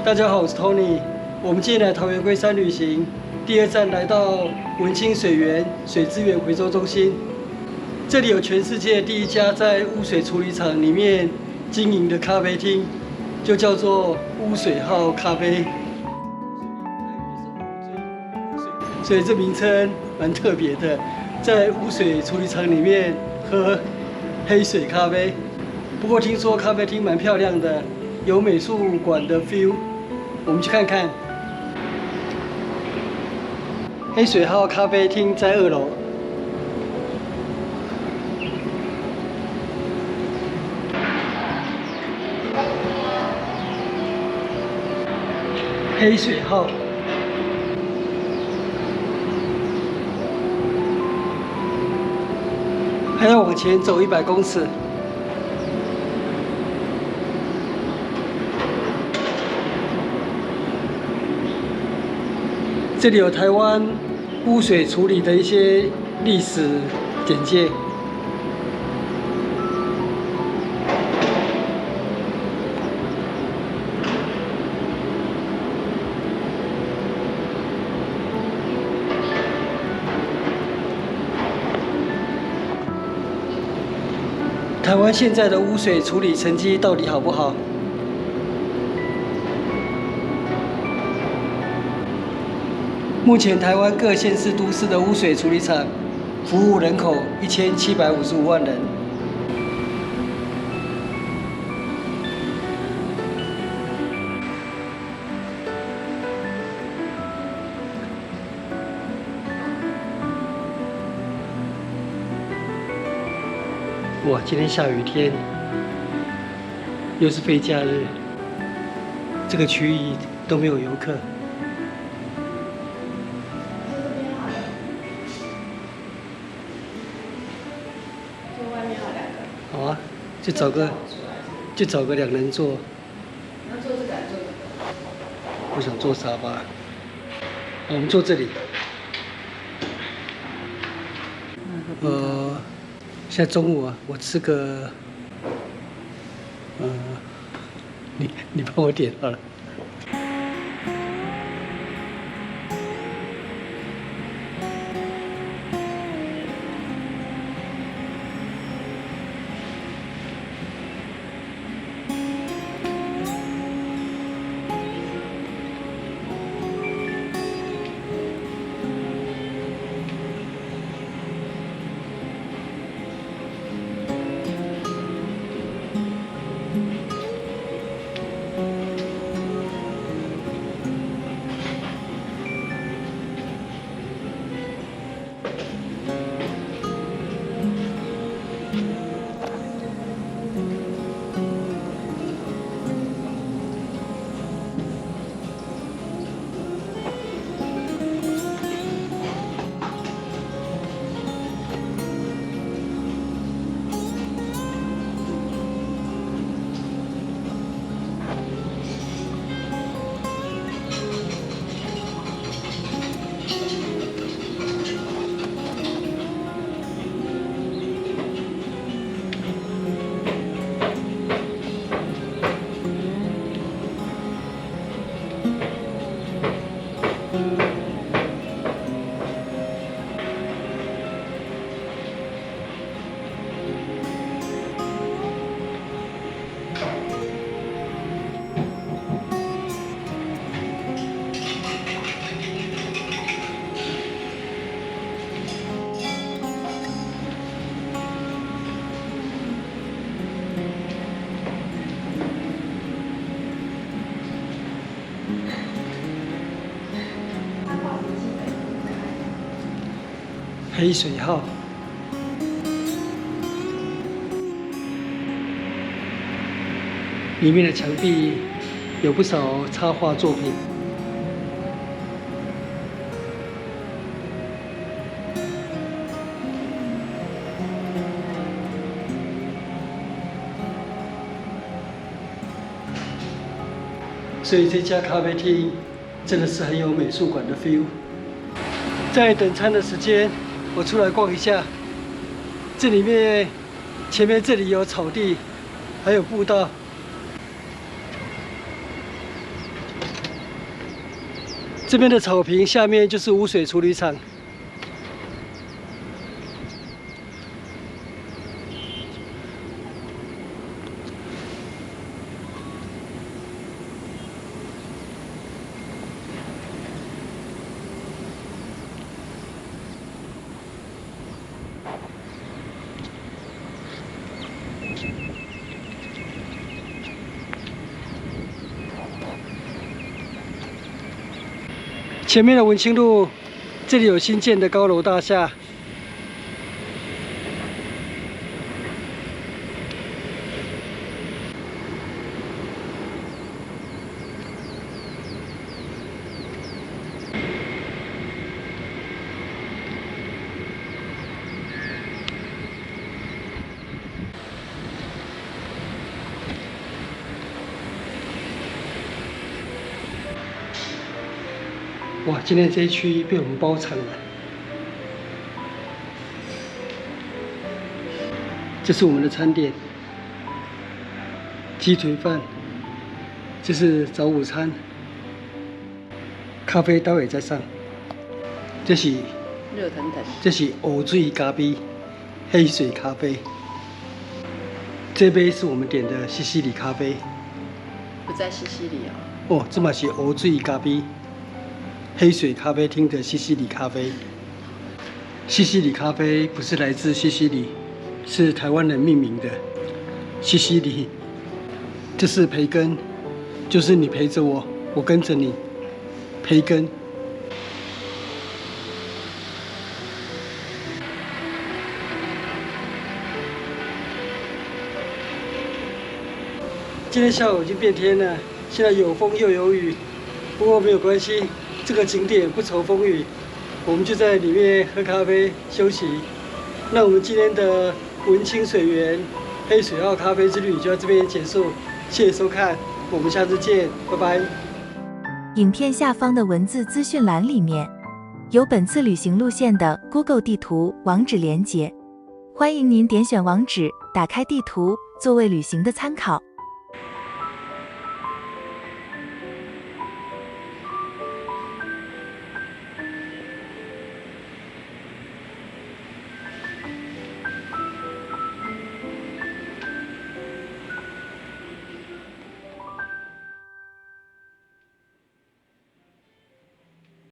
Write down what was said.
大家好，我是 Tony。我们今天来桃园龟山旅行，第2站来到文清水源水资源回收中心。这里有全世界第1家在污水处理厂里面经营的咖啡厅，就叫做污水号咖啡。所以这名称蛮特别的，在污水处理厂里面喝黑水咖啡。不过听说咖啡厅蛮漂亮的，有美术馆的 feel。我们去看看。黑水号咖啡厅在2楼。黑水号。还要往前走100公尺。这里有台湾污水处理的一些历史简介。台湾现在的污水处理成绩到底好不好？目前台湾各县市都市的污水处理厂服务人口1755万人。哇，今天下雨天，又是非假日，这个区域都没有游客。好啊，就找个2人坐。要坐这个还是坐这个？我想坐沙发。我们坐这里。现在中午啊，我吃个，你帮我点好了。黑水号。里面的墙壁有不少插画作品。所以这家咖啡厅真的是很有美术馆的 feel。在等餐的时间，我出来逛一下。这里面前面这里有草地，还有步道。这边的草坪下面就是污水处理厂。前面的文清路，这里有新建的高楼大厦。哇，今天这一区被我们包场了。这是我们的餐点，鸡腿饭，这是早午餐，咖啡待会再上。这是热腾腾。这是黑水咖啡，黑水咖啡。这杯是我们点的西西里咖啡。不在西西里哦。哦，这嘛是黑水咖啡。黑水咖啡厅的西西里咖啡，西西里咖啡不是来自西西里，是台湾人命名的。西西里，这是培根，就是你陪着我，我跟着你。培根。今天下午已经变天了，现在有风又有雨，不过没有关系。这个景点不愁风雨，我们就在里面喝咖啡休息。那我们今天的文清水源黑水澳咖啡之旅就到这边结束，谢谢收看，我们下次见，拜拜。影片下方的文字资讯栏里面有本次旅行路线的 Google 地图网址连结，欢迎您点选网址，打开地图作为旅行的参考。